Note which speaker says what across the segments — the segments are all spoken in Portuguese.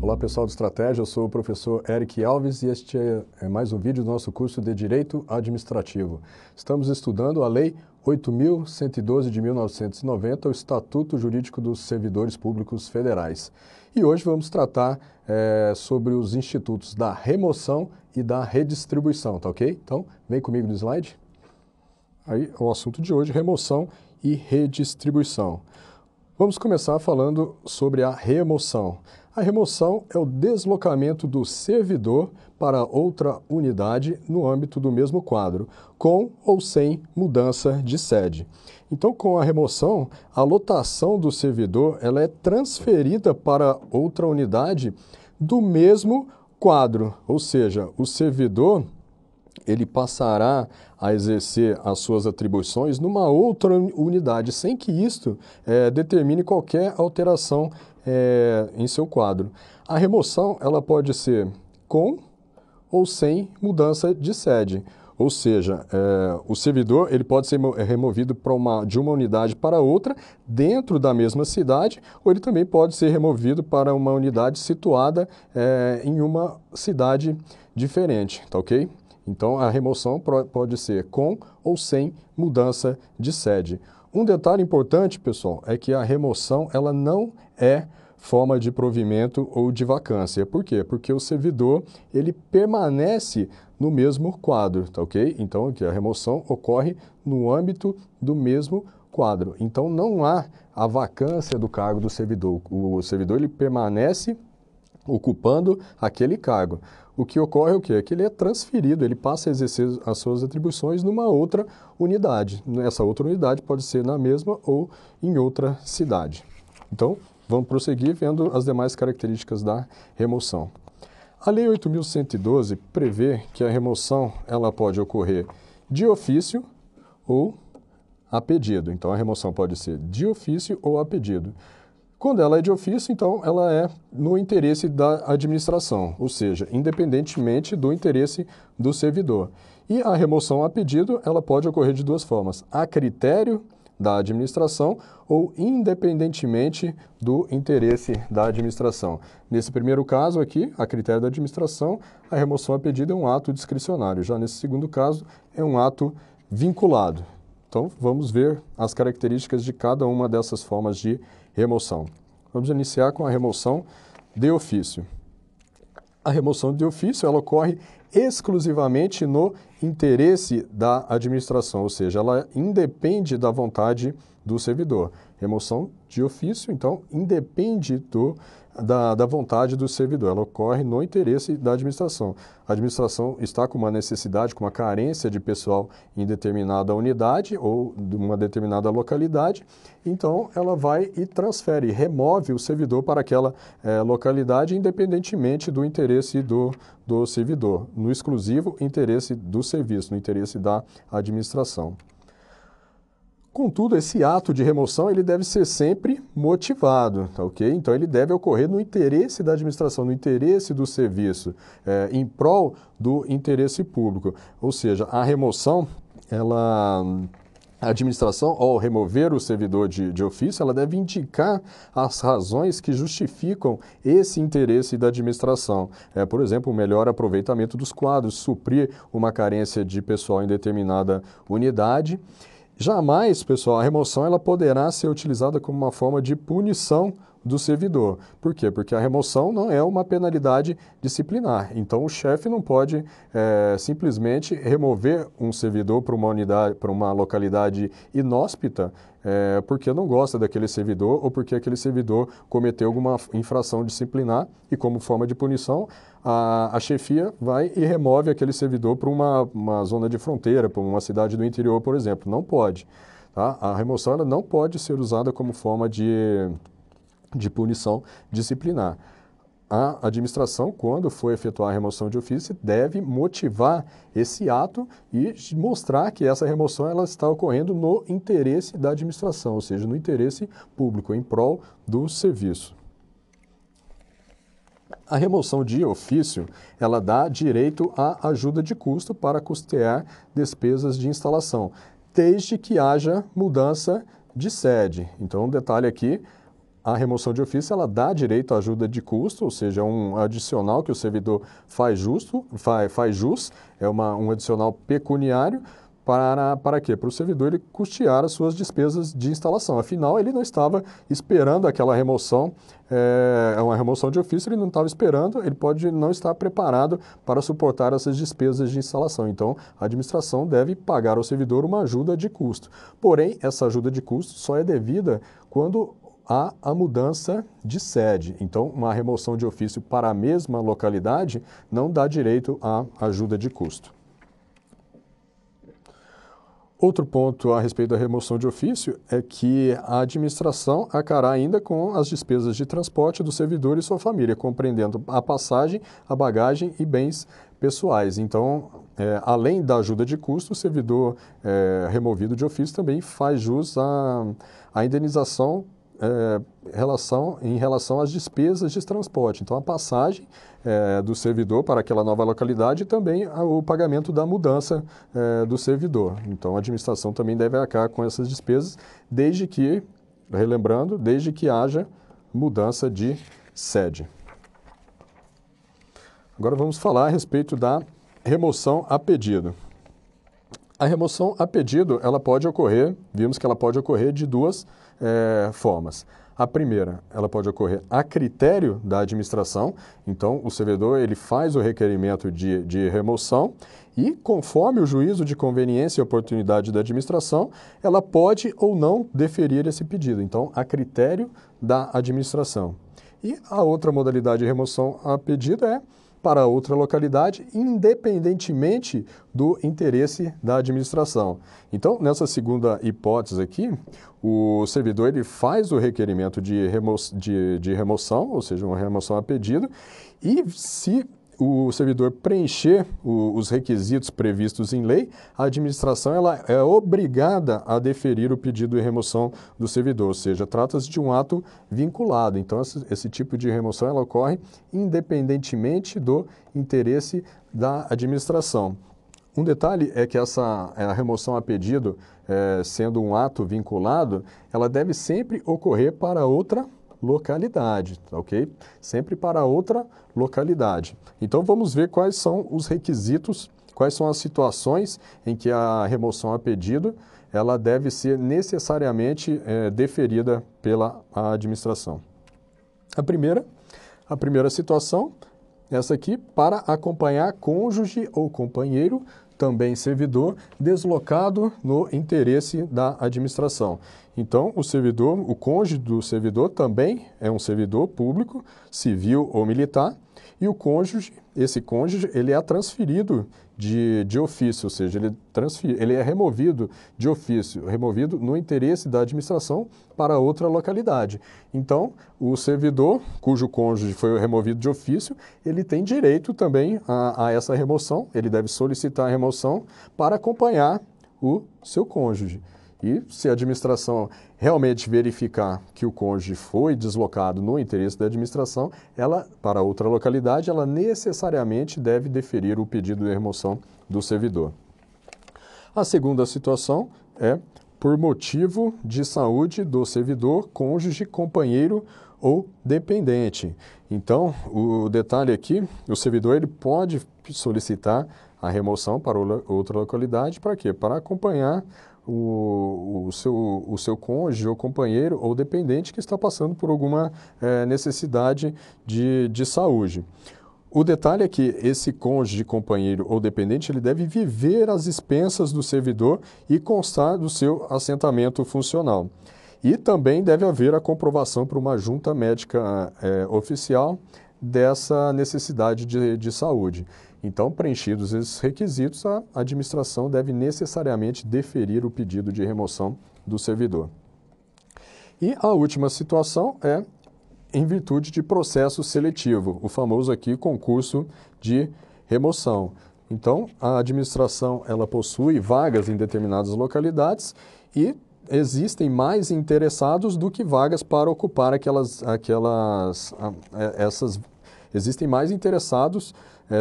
Speaker 1: Olá pessoal do Estratégia, eu sou o professor Eric Alves e este é mais um vídeo do nosso curso de Direito Administrativo. Estamos estudando a Lei 8.112 de 1990, o Estatuto Jurídico dos Servidores Públicos Federais. E hoje vamos tratar sobre os institutos da remoção e da redistribuição, tá ok? Então, vem comigo no slide. Aí, o assunto de hoje, remoção e redistribuição. Vamos começar falando sobre a remoção. A remoção é o deslocamento do servidor para outra unidade no âmbito do mesmo quadro, com ou sem mudança de sede. Então, com a remoção, a lotação do servidor ela é transferida para outra unidade do mesmo quadro, ou seja, o servidor ele passará a exercer as suas atribuições numa outra unidade, sem que isto determine qualquer alteração em seu quadro. A remoção ela pode ser com ou sem mudança de sede, ou seja, o servidor ele pode ser removido de uma unidade para outra dentro da mesma cidade, ou ele também pode ser removido para uma unidade situada em uma cidade diferente, tá ok? Então, a remoção pode ser com ou sem mudança de sede. Um detalhe importante, pessoal, é que a remoção ela não é forma de provimento ou de vacância. Por quê? Porque o servidor ele permanece no mesmo quadro, tá ok? Então, aqui a remoção ocorre no âmbito do mesmo quadro. Então, não há a vacância do cargo do servidor. O servidor ele permanece ocupando aquele cargo. O que ocorre é o quê? É que ele é transferido, ele passa a exercer as suas atribuições numa outra unidade. Essa outra unidade pode ser na mesma ou em outra cidade. Então, vamos prosseguir vendo as demais características da remoção. A Lei 8.112 prevê que a remoção ela pode ocorrer de ofício ou a pedido. Então, a remoção pode ser de ofício ou a pedido. Quando ela é de ofício, então, ela é no interesse da administração, ou seja, independentemente do interesse do servidor. E a remoção a pedido, ela pode ocorrer de duas formas, a critério da administração ou independentemente do interesse da administração. Nesse primeiro caso aqui, a critério da administração, a remoção a pedido é um ato discricionário. Já nesse segundo caso, é um ato vinculado. Então, vamos ver as características de cada uma dessas formas de remoção. Vamos iniciar com a remoção de ofício. A remoção de ofício ela ocorre exclusivamente no interesse da administração, ou seja, ela independe da vontade do servidor. Remoção de ofício, então, independe da vontade do servidor. Ela ocorre no interesse da administração. A administração está com uma necessidade, com uma carência de pessoal em determinada unidade ou de uma determinada localidade, então ela vai e transfere, remove o servidor para aquela localidade, independentemente do interesse do servidor, no exclusivo interesse do serviço, no interesse da administração. Contudo, esse ato de remoção ele deve ser sempre motivado, tá ok? Então, ele deve ocorrer no interesse da administração, no interesse do serviço, em prol do interesse público. Ou seja, a remoção, a administração, ao remover o servidor de ofício, ela deve indicar as razões que justificam esse interesse da administração. Por exemplo, o melhor aproveitamento dos quadros, suprir uma carência de pessoal em determinada unidade. Jamais, pessoal, a remoção ela poderá ser utilizada como uma forma de punição do servidor. Por quê? Porque a remoção não é uma penalidade disciplinar. Então, o chefe não pode simplesmente remover um servidor para uma unidade, para uma localidade inóspita, porque não gosta daquele servidor ou porque aquele servidor cometeu alguma infração disciplinar e, como forma de punição, a chefia vai e remove aquele servidor para uma zona de fronteira, para uma cidade do interior, por exemplo. Não pode. Tá? A remoção ela não pode ser usada como forma de punição disciplinar. A administração, quando for efetuar a remoção de ofício, deve motivar esse ato e mostrar que essa remoção ela está ocorrendo no interesse da administração, ou seja, no interesse público, em prol do serviço. A remoção de ofício, ela dá direito à ajuda de custo para custear despesas de instalação, desde que haja mudança de sede. Então, um detalhe aqui, a remoção de ofício, ela dá direito à ajuda de custo, ou seja, um adicional que o servidor faz jus, é um adicional pecuniário, para quê? Para o servidor ele custear as suas despesas de instalação. Afinal, ele não estava esperando aquela remoção, uma remoção de ofício, ele não estava esperando, ele pode não estar preparado para suportar essas despesas de instalação. Então, a administração deve pagar ao servidor uma ajuda de custo. Porém, essa ajuda de custo só é devida quando há a mudança de sede. Então, uma remoção de ofício para a mesma localidade não dá direito à ajuda de custo. Outro ponto a respeito da remoção de ofício é que a administração arcará ainda com as despesas de transporte do servidor e sua família, compreendendo a passagem, a bagagem e bens pessoais. Então, além da ajuda de custo, o servidor removido de ofício também faz jus à indenização em relação às despesas de transporte. Então, a passagem do servidor para aquela nova localidade e também o pagamento da mudança do servidor. Então, a administração também deve arcar com essas despesas, desde que haja mudança de sede. Agora vamos falar a respeito da remoção a pedido. A remoção a pedido, vimos que ela pode ocorrer de duas formas. A primeira, ela pode ocorrer a critério da administração. Então, o servidor ele faz o requerimento de remoção e, conforme o juízo de conveniência e oportunidade da administração, ela pode ou não deferir esse pedido. Então, a critério da administração. E a outra modalidade de remoção a pedido é para outra localidade, independentemente do interesse da administração. Então, nessa segunda hipótese aqui, o servidor ele faz o requerimento de remoção, ou seja, uma remoção a pedido, e se o servidor preencher os requisitos previstos em lei, a administração ela é obrigada a deferir o pedido de remoção do servidor, ou seja, trata-se de um ato vinculado. Então, esse tipo de remoção ela ocorre independentemente do interesse da administração. Um detalhe é que a remoção a pedido, sendo um ato vinculado, ela deve sempre ocorrer para outra localidade, ok? Sempre para outra localidade. Então, vamos ver quais são os requisitos, quais são as situações em que a remoção a pedido ela deve ser necessariamente deferida pela administração. A primeira situação, essa aqui, para acompanhar cônjuge ou companheiro, também servidor, deslocado no interesse da administração. Então, o cônjuge do servidor também é um servidor público, civil ou militar, e esse cônjuge, ele é transferido de ofício, ou seja, ele é removido de ofício, removido no interesse da administração para outra localidade. Então, o servidor, cujo cônjuge foi removido de ofício, ele tem direito também a essa remoção, ele deve solicitar a remoção para acompanhar o seu cônjuge. E se a administração realmente verificar que o cônjuge foi deslocado no interesse da administração, ela, para outra localidade, ela necessariamente deve deferir o pedido de remoção do servidor. A segunda situação é por motivo de saúde do servidor, cônjuge, companheiro ou dependente. Então, o detalhe aqui, o servidor ele pode solicitar a remoção para outra localidade, para quê? Para acompanhar o seu cônjuge ou companheiro ou dependente que está passando por alguma necessidade de saúde. O detalhe é que esse cônjuge, companheiro ou dependente, ele deve viver às expensas do servidor e constar do seu assentamento funcional. E também deve haver a comprovação por uma junta médica oficial dessa necessidade de saúde. Então, preenchidos esses requisitos, a administração deve necessariamente deferir o pedido de remoção do servidor. E a última situação é em virtude de processo seletivo, o famoso aqui concurso de remoção. Então, a administração ela possui vagas em determinadas localidades e existem mais interessados do que vagas para ocupar existem mais interessados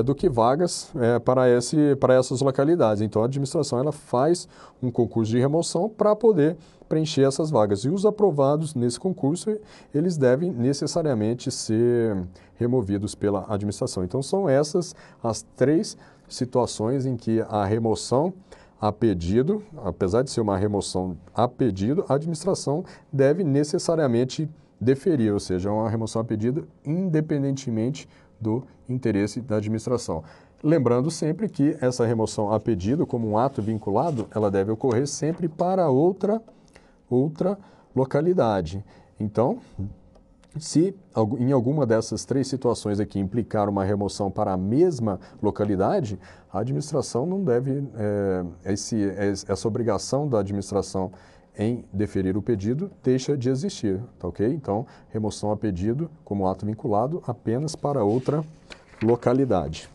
Speaker 1: do que vagas para essas localidades. Então, a administração ela faz um concurso de remoção para poder preencher essas vagas. E os aprovados nesse concurso, eles devem necessariamente ser removidos pela administração. Então, são essas as 3 situações em que a remoção a pedido, apesar de ser uma remoção a pedido, a administração deve necessariamente deferir, ou seja, uma remoção a pedido independentemente do interesse da administração. Lembrando sempre que essa remoção a pedido, como um ato vinculado, ela deve ocorrer sempre para outra localidade. Então, se em alguma dessas 3 situações aqui implicar uma remoção para a mesma localidade, a administração não deve, essa obrigação da administração em deferir o pedido deixa de existir, tá ok? Então, remoção a pedido como ato vinculado apenas para outra localidade.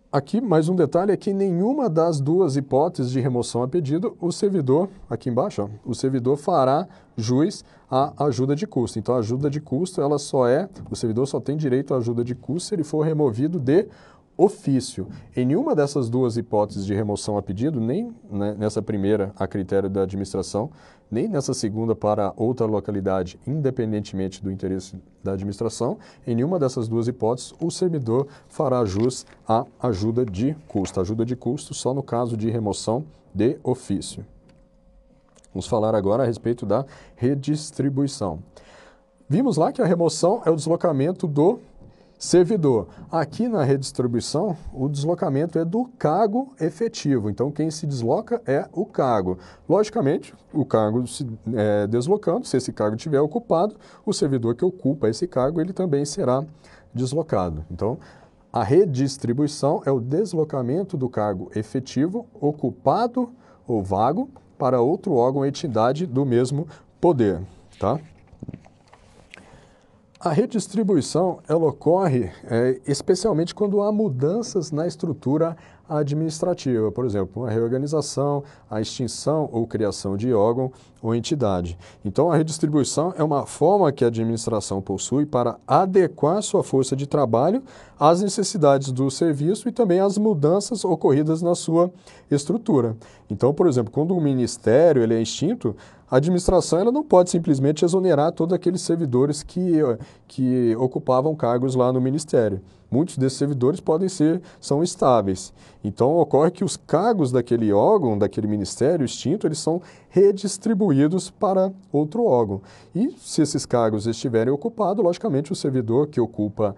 Speaker 1: Aqui, mais um detalhe é que nenhuma das 2 hipóteses de remoção a pedido, o servidor, aqui embaixo, ó, o servidor fará jus à ajuda de custo. Então, a ajuda de custo, o servidor só tem direito à ajuda de custo se ele for removido de ofício. Em nenhuma dessas 2 hipóteses de remoção a pedido, nem nessa primeira a critério da administração, nem nessa segunda para outra localidade, independentemente do interesse da administração, em nenhuma dessas 2 hipóteses, o servidor fará jus à ajuda de custo. Ajuda de custo só no caso de remoção de ofício. Vamos falar agora a respeito da redistribuição. Vimos lá que a remoção é o deslocamento do servidor. Aqui na redistribuição, o deslocamento é do cargo efetivo. Então, quem se desloca é o cargo. Logicamente, o cargo se deslocando, se esse cargo estiver ocupado, o servidor que ocupa esse cargo, ele também será deslocado. Então, a redistribuição é o deslocamento do cargo efetivo, ocupado ou vago, para outro órgão ou entidade do mesmo poder, tá? A redistribuição ela ocorre especialmente quando há mudanças na estrutura administrativa, por exemplo, uma reorganização, a extinção ou criação de órgão ou entidade. Então, a redistribuição é uma forma que a administração possui para adequar sua força de trabalho às necessidades do serviço e também às mudanças ocorridas na sua estrutura. Então, por exemplo, quando um ministério ele é extinto, a administração ela não pode simplesmente exonerar todos aqueles servidores que ocupavam cargos lá no ministério. Muitos desses servidores são estáveis. Então, ocorre que os cargos daquele órgão, daquele ministério extinto, eles são redistribuídos para outro órgão. E se esses cargos estiverem ocupados, logicamente o servidor que ocupa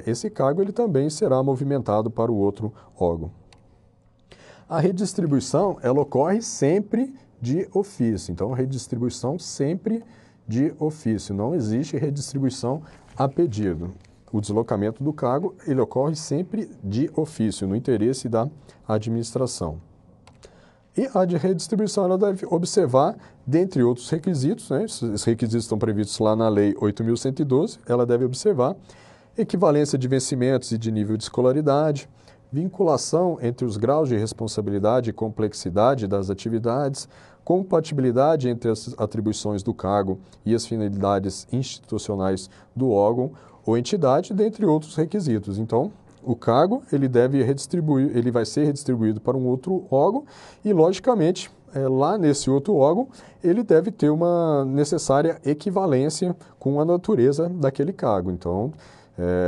Speaker 1: esse cargo, ele também será movimentado para o outro órgão. A redistribuição, ela ocorre sempre de ofício. Então, redistribuição sempre de ofício. Não existe redistribuição a pedido. O deslocamento do cargo, ele ocorre sempre de ofício, no interesse da administração. E a de redistribuição, ela deve observar, dentre outros requisitos, né, esses requisitos estão previstos lá na Lei 8.112, ela deve observar equivalência de vencimentos e de nível de escolaridade, vinculação entre os graus de responsabilidade e complexidade das atividades, compatibilidade entre as atribuições do cargo e as finalidades institucionais do órgão ou entidade, dentre outros requisitos. Então, o cargo ele vai ser redistribuído para um outro órgão e, logicamente, lá nesse outro órgão, ele deve ter uma necessária equivalência com a natureza daquele cargo. Então,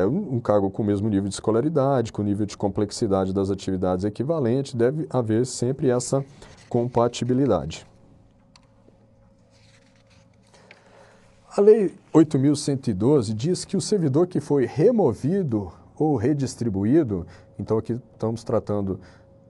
Speaker 1: um cargo com o mesmo nível de escolaridade, com o nível de complexidade das atividades equivalente, deve haver sempre essa compatibilidade. A Lei 8.112 diz que o servidor que foi removido ou redistribuído, então aqui estamos tratando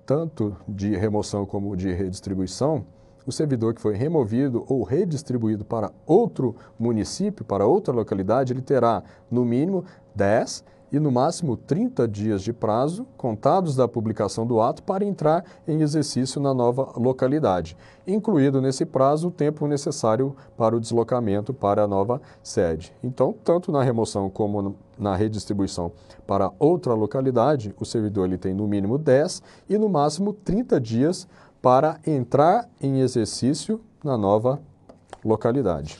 Speaker 1: tanto de remoção como de redistribuição, o servidor que foi removido ou redistribuído para outro município, para outra localidade, ele terá no mínimo 10 e no máximo 30 dias de prazo, contados da publicação do ato, para entrar em exercício na nova localidade, incluído nesse prazo o tempo necessário para o deslocamento para a nova sede. Então, tanto na remoção como na redistribuição para outra localidade, o servidor ele tem no mínimo 10 e no máximo 30 dias para entrar em exercício na nova localidade.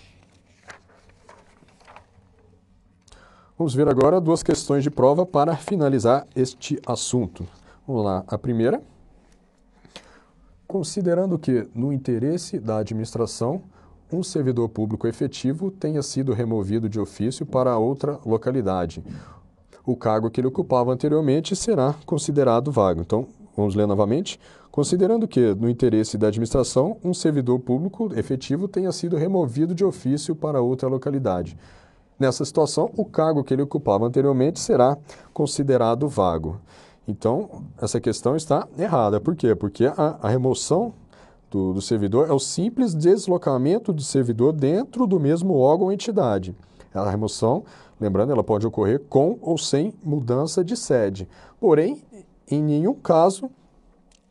Speaker 1: Vamos ver agora duas questões de prova para finalizar este assunto. Vamos lá, a primeira. Considerando que, no interesse da administração, um servidor público efetivo tenha sido removido de ofício para outra localidade, o cargo que ele ocupava anteriormente será considerado vago. Então, vamos ler novamente. Considerando que, no interesse da administração, um servidor público efetivo tenha sido removido de ofício para outra localidade. Nessa situação, o cargo que ele ocupava anteriormente será considerado vago. Então, essa questão está errada. Por quê? Porque a remoção do servidor é o simples deslocamento do servidor dentro do mesmo órgão ou entidade. A remoção, lembrando, ela pode ocorrer com ou sem mudança de sede. Porém, em nenhum caso,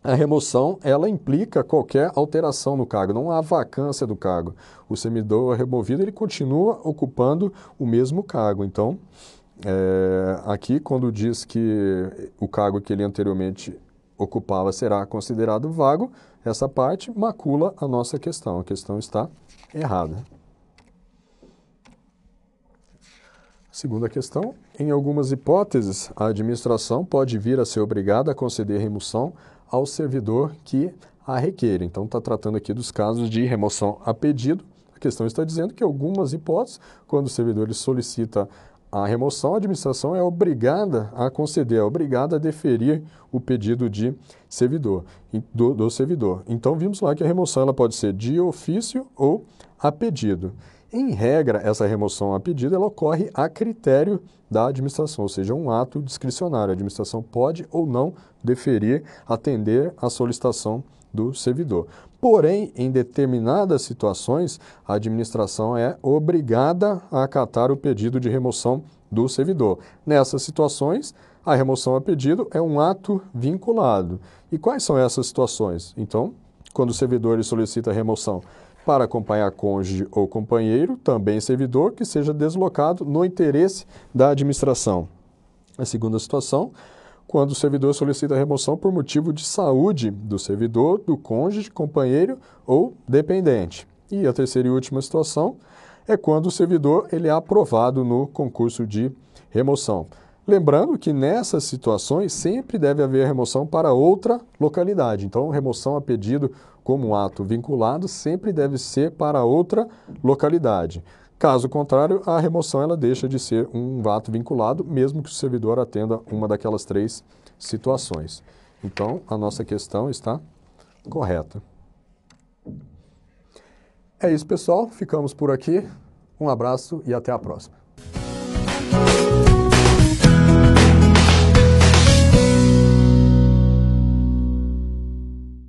Speaker 1: a remoção ela implica qualquer alteração no cargo, não há vacância do cargo. O servidor removido ele continua ocupando o mesmo cargo. Então, aqui quando diz que o cargo que ele anteriormente ocupava será considerado vago, essa parte macula a nossa questão. A questão está errada. Segunda questão, em algumas hipóteses, a administração pode vir a ser obrigada a conceder remoção ao servidor que a requer. Então, está tratando aqui dos casos de remoção a pedido. A questão está dizendo que, em algumas hipóteses, quando o servidor ele solicita a remoção, a administração é obrigada a conceder, é obrigada a deferir o pedido de servidor, do servidor. Então, vimos lá que a remoção ela pode ser de ofício ou a pedido. Em regra, essa remoção a pedido ela ocorre a critério da administração, ou seja, um ato discricionário. A administração pode ou não deferir, atender à solicitação do servidor. Porém, em determinadas situações, a administração é obrigada a acatar o pedido de remoção do servidor. Nessas situações, a remoção a pedido é um ato vinculado. E quais são essas situações? Então, quando o servidor ele solicita a remoção para acompanhar cônjuge ou companheiro, também servidor, que seja deslocado no interesse da administração. A segunda situação, quando o servidor solicita a remoção por motivo de saúde do servidor, do cônjuge, companheiro ou dependente. E a terceira e última situação é quando o servidor ele é aprovado no concurso de remoção. Lembrando que nessas situações sempre deve haver remoção para outra localidade. Então, remoção a pedido como um ato vinculado sempre deve ser para outra localidade. Caso contrário, a remoção ela deixa de ser um ato vinculado, mesmo que o servidor atenda uma daquelas três situações. Então, a nossa questão está correta. É isso, pessoal. Ficamos por aqui. Um abraço e até a próxima.